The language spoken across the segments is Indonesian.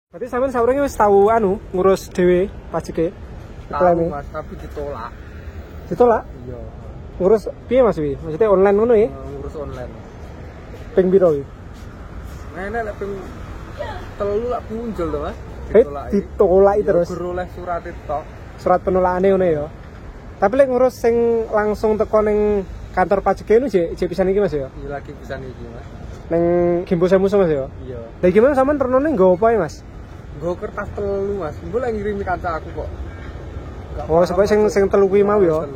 Berarti sampean saurenge wis tau ngurus dhewe pajeke. Tahu Mas, tapi ditolak. Ditolak? Iya. Ngurus piye Mas wi? Maksudnya online ngono ya? Ngurus online. Ping piro iki? Nenek lek ping telu lak muncul to Mas. Ditolak terus. Guru oleh surat itu. Surat penolakannya ngono ya. Tapi lek ngurus sing langsung teko ning kantor pajeke nu jek pisan iki Mas ya? Iya lagi pisan iki Mas. Ning Gimbo-Semuso Mas ya? Iya. Lah gimana sampean renone nggo apa ya Mas? Nggo kertas telu Mas. Engko lek ngirimi kanca aku kok. Oh, sebab sing telu kuwi mau ya.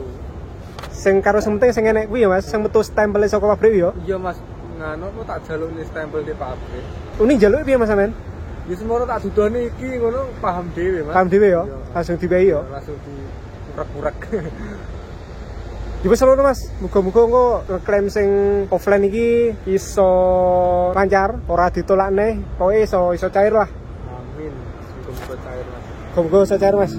Sing karo sing penting sing enek kuwi ya Mas, sing metu stempel saka pabrik ya. Iya Mas. Nganu kok tak jalukne stempel di pabrik. Uni jaluk piye Mas sampean? Ya semono tak dudoni iki ngono paham dhewe Mas. Paham dhewe ya? Langsung diwehi ya. Langsung di urek-urek. Juga seluruh Mas, muga-muga engko ngeklaim sing offline iki iso lancar, ora ditolak neh, pokoke iso cair lah. Amin. Muga-muga cair Mas. Muga-muga iso cair Mas.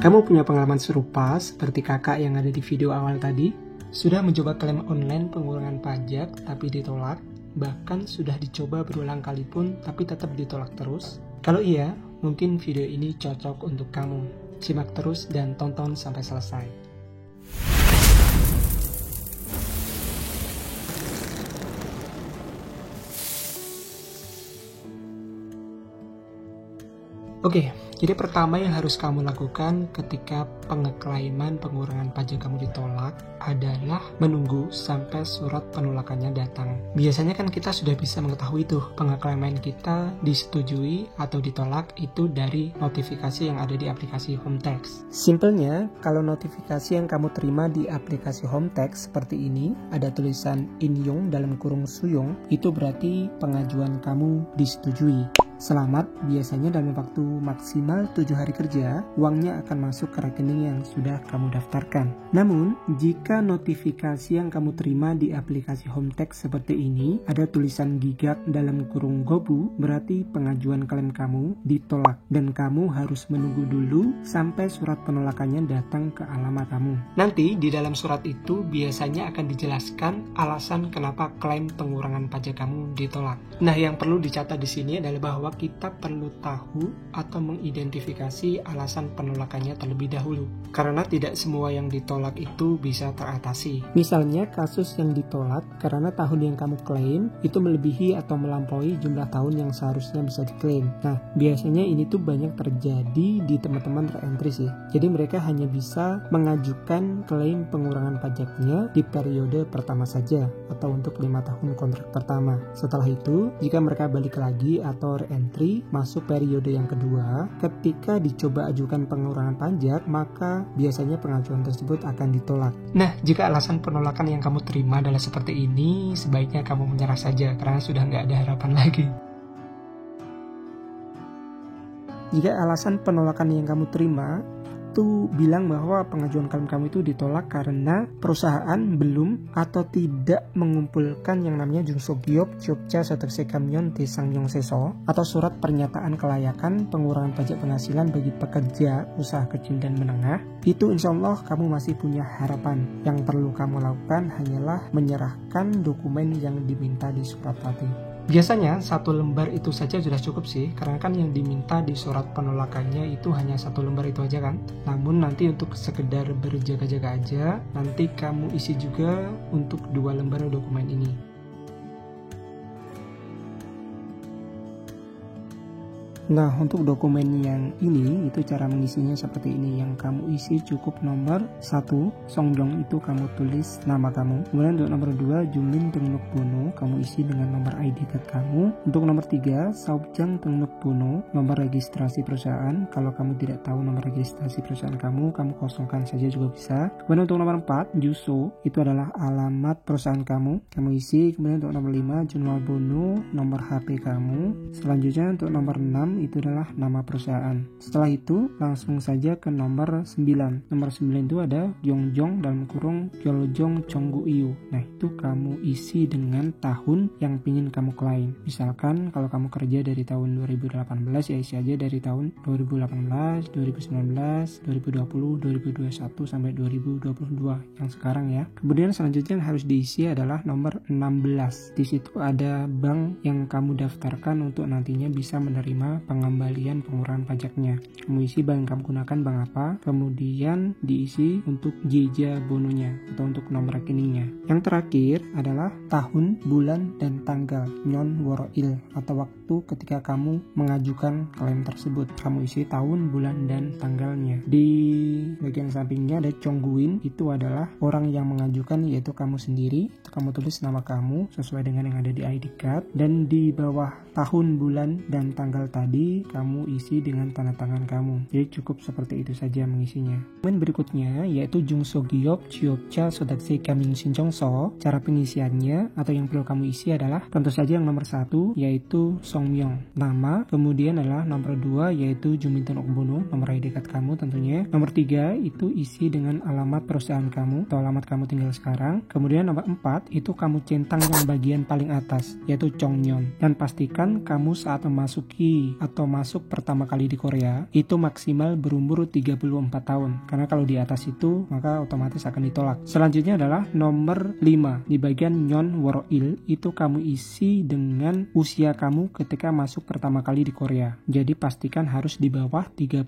Kamu punya pengalaman serupa seperti kakak yang ada di video awal tadi? Sudah mencoba klaim online pengurangan pajak tapi ditolak? Bahkan sudah dicoba berulang kali pun tapi tetap ditolak terus? Kalau iya, mungkin video ini cocok untuk kamu. Simak terus dan tonton sampai selesai. Oke, jadi pertama yang harus kamu lakukan ketika pengeklaiman pengurangan pajak kamu ditolak adalah menunggu sampai surat penolakannya datang. Biasanya kan kita sudah bisa mengetahui tuh pengeklaiman kita disetujui atau ditolak itu dari notifikasi yang ada di aplikasi HomeTax. Simpelnya, kalau notifikasi yang kamu terima di aplikasi HomeTax seperti ini, ada tulisan Inyong dalam kurung Suyong, itu berarti pengajuan kamu disetujui. Selamat, biasanya dalam waktu maksimal 7 hari kerja, uangnya akan masuk ke rekening yang sudah kamu daftarkan. Namun, jika notifikasi yang kamu terima di aplikasi HomeTax seperti ini, ada tulisan gigak dalam kurung Gobu, berarti pengajuan klaim kamu ditolak. Dan kamu harus menunggu dulu sampai surat penolakannya datang ke alamat kamu. Nanti, di dalam surat itu biasanya akan dijelaskan alasan kenapa klaim pengurangan pajak kamu ditolak. Nah, yang perlu dicatat di sini adalah bahwa kita perlu tahu atau mengidentifikasi alasan penolakannya terlebih dahulu. Karena tidak semua yang ditolak itu bisa teratasi. Misalnya kasus yang ditolak karena tahun yang kamu klaim itu melebihi atau melampaui jumlah tahun yang seharusnya bisa diklaim. Nah, biasanya ini tuh banyak terjadi di teman-teman reentry sih. Jadi mereka hanya bisa mengajukan klaim pengurangan pajaknya di periode pertama saja atau untuk 5 tahun kontrak pertama. Setelah itu, jika mereka balik lagi atau reentry masuk periode yang kedua, ketika dicoba ajukan pengurangan pajak, maka biasanya pengajuan tersebut akan ditolak. Nah, jika alasan penolakan yang kamu terima adalah seperti ini, sebaiknya kamu menyerah saja karena sudah nggak ada harapan lagi. Jika alasan penolakan yang kamu terima itu bilang bahwa pengajuan klaim kamu itu ditolak karena perusahaan belum atau tidak mengumpulkan yang namanya Jungsogyop Jogja Sertifikasi Kamyon Desangyong Seso atau surat pernyataan kelayakan pengurangan pajak penghasilan bagi pekerja usaha kecil dan menengah, itu insya Allah kamu masih punya harapan. Yang perlu kamu lakukan hanyalah menyerahkan dokumen yang diminta di surat tadi. Biasanya 1 lembar itu saja sudah cukup sih, karena kan yang diminta di surat penolakannya itu hanya 1 lembar itu aja kan. Namun nanti untuk sekedar berjaga-jaga aja, nanti kamu isi juga untuk 2 lembar dokumen ini. Nah, untuk dokumen yang ini, itu cara mengisinya seperti ini. Yang kamu isi cukup nomor 1, Songjong itu kamu tulis nama kamu. Kemudian untuk nomor 2, Jumin Tengnuk Bono, kamu isi dengan nomor ID card kamu. Untuk nomor 3, Saubjang Tengnuk Bono, nomor registrasi perusahaan. Kalau kamu tidak tahu nomor registrasi perusahaan kamu kosongkan saja juga bisa. Kemudian untuk nomor 4, Juso, itu adalah alamat perusahaan kamu isi. Kemudian untuk nomor 5, Junwal Bono, nomor HP kamu. Selanjutnya untuk nomor 6, itu adalah nama perusahaan. Setelah itu langsung saja ke nomor 9. Nomor 9 itu ada Yongjong dalam kurung Gyeoljong Chonggu Iu. Nah itu kamu isi dengan tahun yang ingin kamu klaim. Misalkan kalau kamu kerja dari tahun 2018 ya isi aja dari tahun 2018, 2019, 2020, 2021 sampai 2022 yang sekarang ya. Kemudian selanjutnya yang harus diisi adalah nomor 16. Di situ ada bank yang kamu daftarkan untuk nantinya bisa menerima pengembalian pengurangan pajaknya. Kamu isi bank yang kamu gunakan bank apa, kemudian diisi untuk jeja bononya atau untuk nomor rekeningnya. Yang terakhir adalah tahun, bulan, dan tanggal nyon woroil atau waktu ketika kamu mengajukan klaim tersebut. Kamu isi tahun, bulan, dan tanggalnya. Di bagian sampingnya ada Chongguin, itu adalah orang yang mengajukan yaitu kamu sendiri. Kamu tulis nama kamu sesuai dengan yang ada di ID card, dan di bawah tahun, bulan, dan tanggal tadi kamu isi dengan tanda tangan kamu. Jadi cukup seperti itu saja mengisinya. Kemudian berikutnya yaitu Jungso Giyop Chiopcha Sodaksi Kamin Shinjongso. Cara pengisiannya atau yang perlu kamu isi adalah tentu saja yang nomor 1 yaitu Songmyong, nama, kemudian adalah nomor 2 yaitu Juminton Okbono, nomor ID card kamu tentunya. Nomor 3 itu isi dengan alamat perusahaan kamu atau alamat kamu tinggal sekarang. Kemudian nomor 4 itu kamu centang yang bagian paling atas yaitu Chongnyeon, dan pastikan kamu saat memasuki atau masuk pertama kali di Korea itu maksimal berumur 34 tahun, karena kalau di atas itu maka otomatis akan ditolak. Selanjutnya adalah nomor 5 di bagian nyon woroil, itu kamu isi dengan usia kamu ketika masuk pertama kali di Korea. Jadi pastikan harus di bawah 34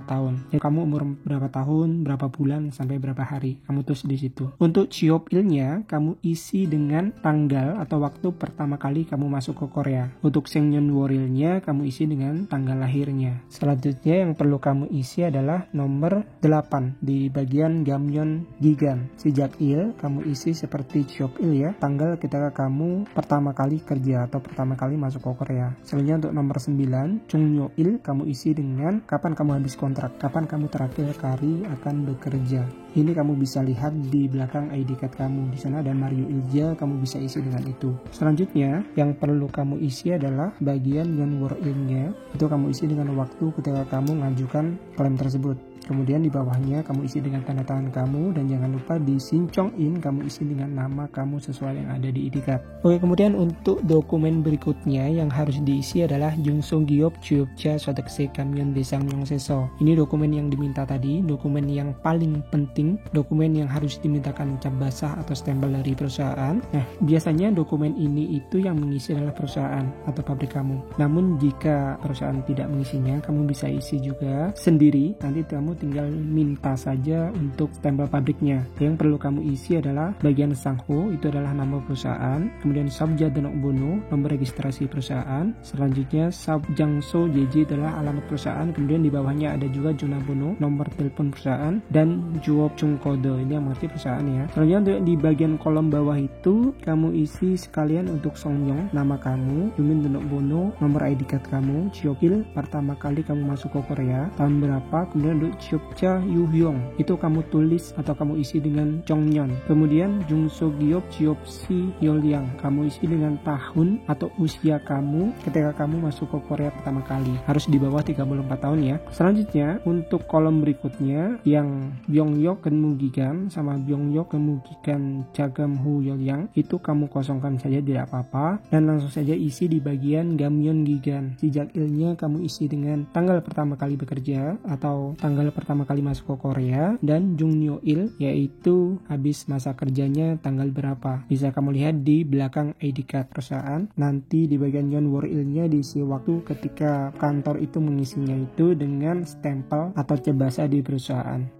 tahun. Jadi kamu umur berapa tahun, berapa bulan, sampai berapa hari kamu tulis di situ. Untuk chiopilnya kamu isi dengan tanggal atau waktu pertama kali kamu masuk ke Korea. Untuk Sengyeon Worilnya kamu isi dengan tanggal lahirnya. Selanjutnya yang perlu kamu isi adalah nomor 8 di bagian Gamyeon Gigan. Sejak il kamu isi seperti Chiopil ya, tanggal ketika kamu pertama kali kerja atau pertama kali masuk ke Korea. Selanjutnya untuk nomor 9 Chungnyo-il kamu isi dengan kapan kamu habis kontrak, kapan kamu terakhir kali akan bekerja. Ini kamu bisa lihat di belakang ID card kamu. Di sana ada Mario Ilja, kamu bisa isi dengan itu. Selanjutnya, yang perlu kamu isi adalah bagian yang word-in-nya. Itu kamu isi dengan waktu ketika kamu mengajukan klaim tersebut. Kemudian di bawahnya kamu isi dengan tanda tangan kamu, dan jangan lupa di Sinchong-in kamu isi dengan nama kamu sesuai yang ada di ID card. Oke, kemudian untuk dokumen berikutnya yang harus diisi adalah Jungso Giyop Chiopcha Sodaksi Kamyon Desang Yongseso. Ini dokumen yang diminta tadi, dokumen yang paling penting, dokumen yang harus dimintakan cap basah atau stempel dari perusahaan. Nah, biasanya dokumen ini itu yang mengisi adalah perusahaan atau pabrik kamu. Namun jika perusahaan tidak mengisinya, kamu bisa isi juga sendiri. Nanti kamu tinggal minta saja untuk stempel pabriknya. Yang perlu kamu isi adalah bagian Sangho, itu adalah nama perusahaan, kemudian Sabja Denokbono, nomor registrasi perusahaan, selanjutnya Sabjangso JJ adalah alamat perusahaan, kemudian di bawahnya ada juga Jonabono, nomor telepon perusahaan, dan Juop Chung Kode, ini yang mengerti perusahaan ya. Selanjutnya untuk di bagian kolom bawah itu kamu isi sekalian untuk Songyong, nama kamu, Jumin Denokbono, nomor ID card kamu, Chiopil, pertama kali kamu masuk ke Korea, tahun berapa, kemudian untuk Chiopcha Yuhyong itu kamu tulis atau kamu isi dengan Chongnyeon. Kemudian Jungso Giyop Chiopsi Yolyang kamu isi dengan tahun atau usia kamu ketika kamu masuk ke Korea pertama kali. Harus di bawah 34 tahun ya. Selanjutnya untuk kolom berikutnya yang Byongyok Kenmugigan sama Byongyok Kenmugigan Jagamhu Yolyang itu kamu kosongkan saja, tidak apa-apa, dan langsung saja isi di bagian Gamyeon Gigan. Sejak ilnya kamu isi dengan tanggal pertama kali bekerja atau tanggal pertama kali masuk ke Korea, dan Jungnyo Il yaitu habis masa kerjanya tanggal berapa. Bisa kamu lihat di belakang ID card perusahaan. Nanti di bagian Yeonwor Il-nya diisi waktu ketika kantor itu mengisinya itu dengan stempel atau cap basah di perusahaan.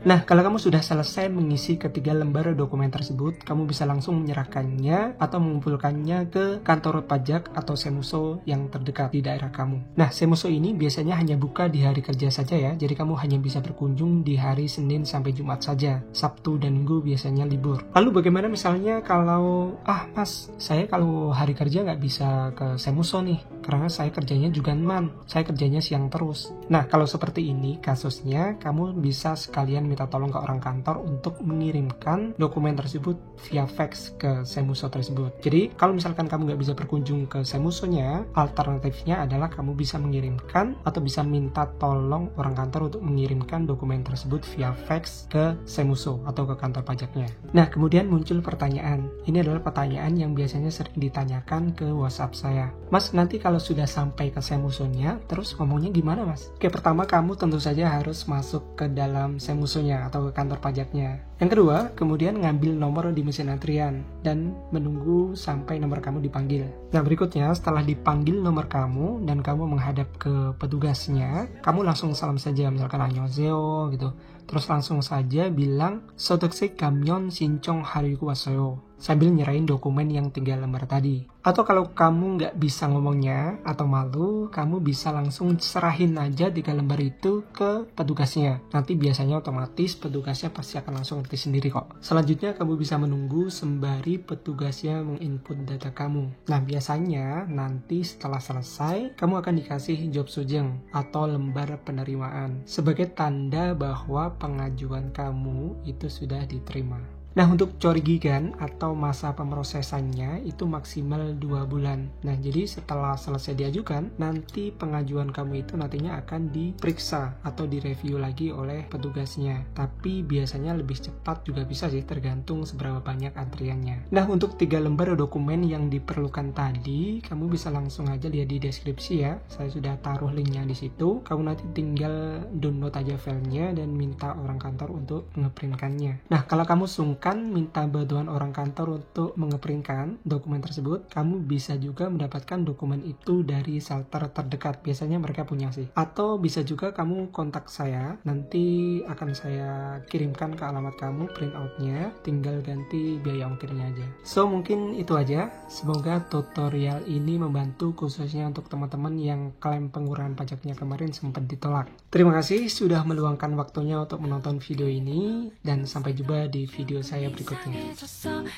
Nah, kalau kamu sudah selesai mengisi ketiga lembar dokumen tersebut, kamu bisa langsung menyerahkannya atau mengumpulkannya ke kantor pajak atau semuso yang terdekat di daerah kamu. Nah, semuso ini biasanya hanya buka di hari kerja saja ya, jadi kamu hanya bisa berkunjung di hari Senin sampai Jumat saja. Sabtu dan Minggu biasanya libur. Lalu bagaimana misalnya kalau, mas, saya kalau hari kerja nggak bisa ke semuso nih, karena saya kerjanya juganman, saya kerjanya siang terus. Nah, kalau seperti ini kasusnya, kamu bisa sekalian minta tolong ke orang kantor untuk mengirimkan dokumen tersebut via fax ke Semuso tersebut. Jadi kalau misalkan kamu nggak bisa berkunjung ke Semusonya, alternatifnya adalah kamu bisa mengirimkan atau bisa minta tolong orang kantor untuk mengirimkan dokumen tersebut via fax ke Semuso atau ke kantor pajaknya. Nah, kemudian muncul pertanyaan. Ini adalah pertanyaan yang biasanya sering ditanyakan ke WhatsApp saya. Mas, nanti kalau sudah sampai ke Semusonya, terus ngomongnya gimana, Mas? Oke, pertama kamu tentu saja harus masuk ke dalam Semusonya atau ke kantor pajaknya. Yang kedua, kemudian ngambil nomor di mesin antrian dan menunggu sampai nomor kamu dipanggil. Nah, berikutnya setelah dipanggil nomor kamu dan kamu menghadap ke petugasnya, kamu langsung salam saja, misalkan annyeonghaseyo gitu. Terus langsung saja bilang sodeksik gamyon sinchong hariku wasoyo, sambil nyerahin dokumen yang 3 lembar tadi. Atau kalau kamu nggak bisa ngomongnya atau malu, kamu bisa langsung serahin aja 3 lembar itu ke petugasnya. Nanti biasanya otomatis petugasnya pasti akan langsung ngerti sendiri kok. Selanjutnya kamu bisa menunggu sembari petugasnya menginput data kamu. Nah, biasanya nanti setelah selesai, kamu akan dikasih job sujeng atau lembar penerimaan sebagai tanda bahwa pengajuan kamu itu sudah diterima. Nah, untuk corigigan atau masa pemrosesannya itu maksimal 2 bulan. Nah, jadi setelah selesai diajukan, nanti pengajuan kamu itu nantinya akan diperiksa atau direview lagi oleh petugasnya. Tapi biasanya lebih cepat juga bisa sih, tergantung seberapa banyak antriannya. Nah, untuk 3 lembar dokumen yang diperlukan tadi, kamu bisa langsung aja lihat di deskripsi ya. Saya sudah taruh linknya di situ. Kamu nanti tinggal download aja filenya dan minta orang kantor untuk ngeprintkannya. Nah, kalau kamu sungkan minta bantuan orang kantor untuk mengeprintkan dokumen tersebut, kamu bisa juga mendapatkan dokumen itu dari shelter terdekat. Biasanya mereka punya sih. Atau bisa juga kamu kontak saya, nanti akan saya kirimkan ke alamat kamu print outnya, tinggal ganti biaya ongkirnya aja. So, mungkin itu aja. Semoga tutorial ini membantu khususnya untuk teman-teman yang klaim pengurangan pajaknya kemarin sempat ditolak. Terima kasih sudah meluangkan waktunya untuk menonton video ini, dan sampai jumpa di video saya berikutnya.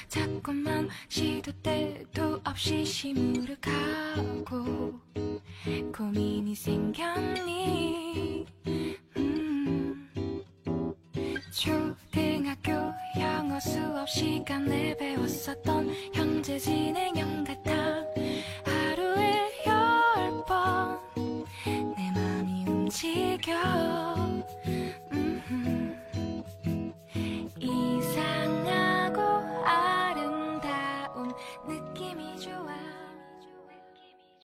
자꾸만 시도 때도 없이 시무룩하고 고민이 생겼니 초등학교 영어 수업 시간에 배웠었던 현재 진행형 같아 하루에 10번 내 맘이 움직여